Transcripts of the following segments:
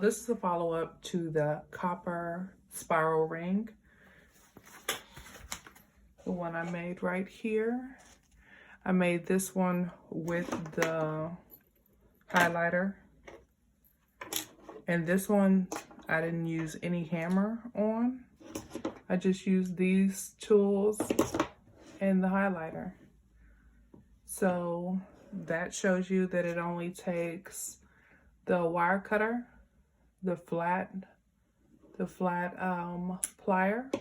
this is a follow-up to the copper spiral ring, the one I made right here. I made this one with the highlighter, and this one I didn't use any hammer on. I just used these tools and the highlighter. So that shows you that it only takes the wire cutter, the flat plier,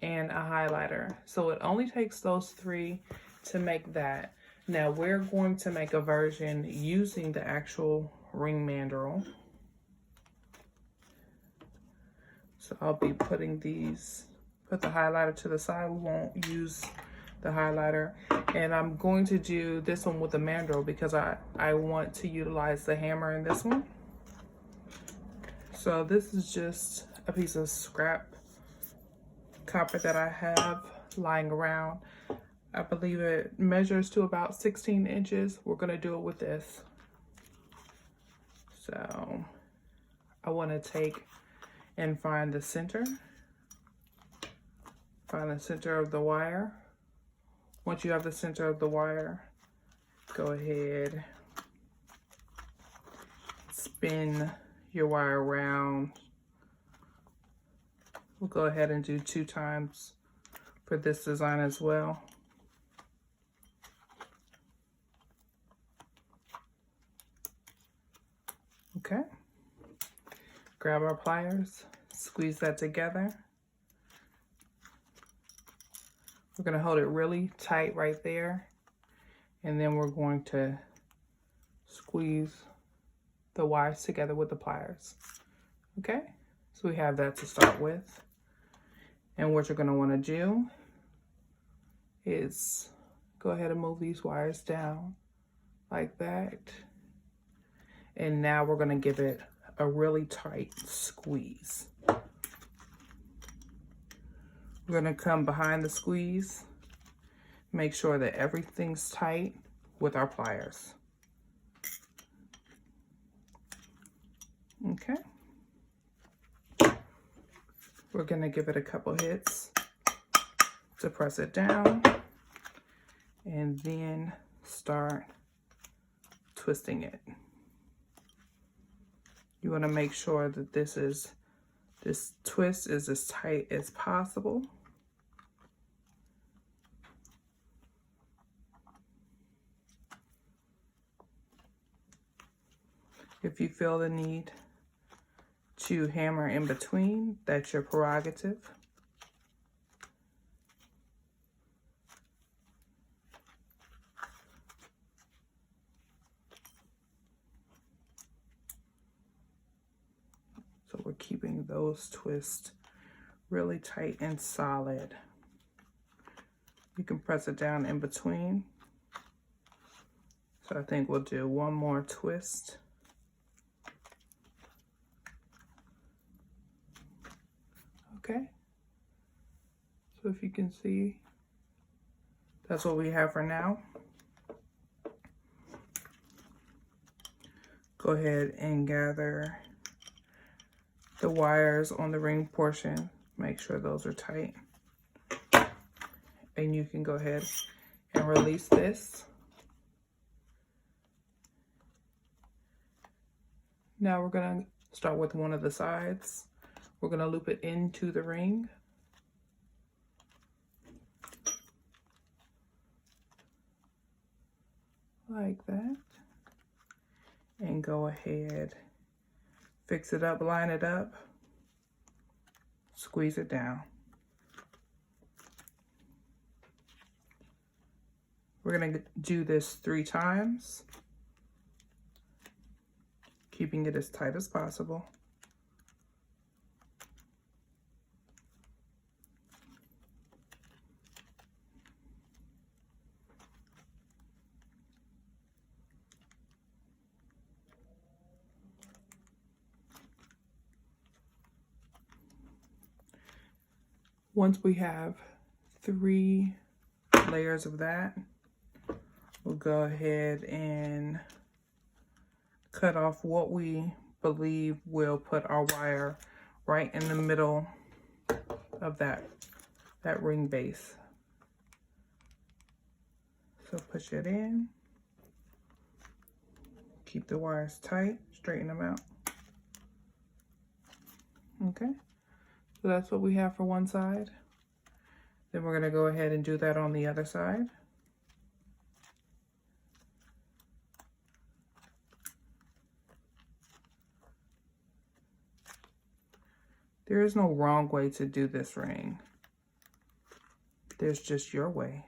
and a highlighter. So it only takes those three to make that. Now we're going to make a version using the actual ring mandrel. So I'll be putting put the highlighter to the side. We won't use the highlighter. And I'm going to do this one with the mandrel because I want to utilize the hammer in this one. So this is just a piece of scrap copper that I have lying around. I believe it measures to about 16 inches. We're gonna do it with this. So I wanna take and find the center of the wire. Once you have the center of the wire, go ahead, spin your wire around. We'll go ahead and do 2 times for this design as well. Okay, grab our pliers, squeeze that together. We're gonna hold it really tight right there, and then we're going to squeeze the wires together with the pliers. Okay, so we have that to start with. And what you're gonna wanna do is go ahead and move these wires down like that. And now we're gonna give it a really tight squeeze. We're gonna come behind the squeeze, make sure that everything's tight with our pliers. Okay. We're gonna give it a couple hits to press it down and then start twisting it. You wanna make sure that this twist is as tight as possible. If you feel the need to hammer in between, that's your prerogative. So we're keeping those twists really tight and solid. You can press it down in between. So I think we'll do one more twist. Okay, so if you can see, that's what we have for now. Go ahead and gather the wires on the ring portion. Make sure those are tight. And you can go ahead and release this. Now we're gonna start with one of the sides. We're gonna loop it into the ring. Like that. And go ahead, fix it up, line it up, squeeze it down. We're gonna do this 3 times, keeping it as tight as possible. Once we have 3 layers of that, we'll go ahead and cut off what we believe we'll put our wire right in the middle of that ring base. So push it in. Keep the wires tight, straighten them out. Okay, so that's what we have for one side. Then we're gonna go ahead and do that on the other side. There is no wrong way to do this ring. There's just your way.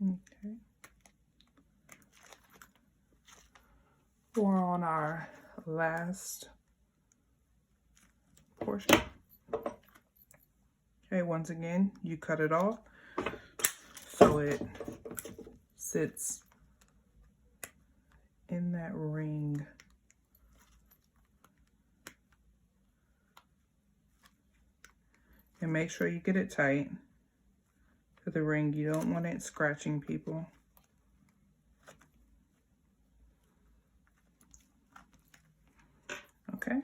Okay. We're on our last portion. Okay, once again, you cut it off so it sits in that ring. And make sure you get it tight to the ring. You don't want it scratching people. Okay,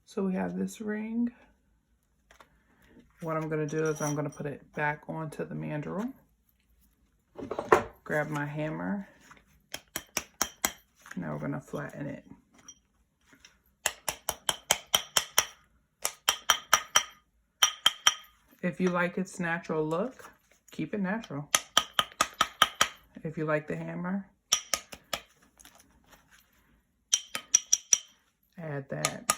so we have this ring. What I'm going to do is I'm going to put it back onto the mandrel. Grab my hammer. Now we're going to flatten it. If you like its natural look, keep it natural. If you like the hammer, add that.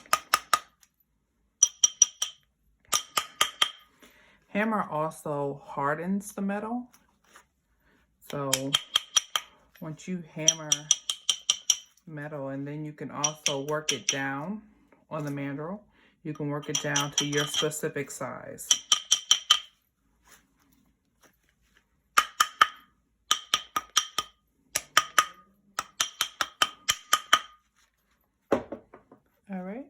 Hammer also hardens the metal. So once you hammer metal, and then you can also work it down on the mandrel, you can work it down to your specific size. All right,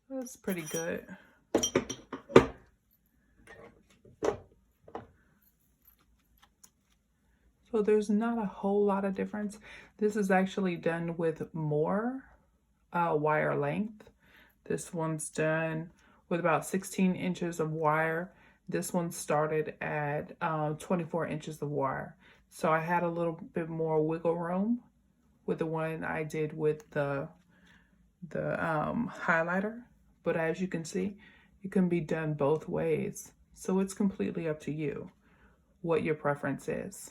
that's pretty good. So there's not a whole lot of difference. This is actually done with more wire length. This one's done with about 16 inches of wire. This one started at 24 inches of wire. So I had a little bit more wiggle room with the one I did with the highlighter. But as you can see, it can be done both ways. So it's completely up to you what your preference is.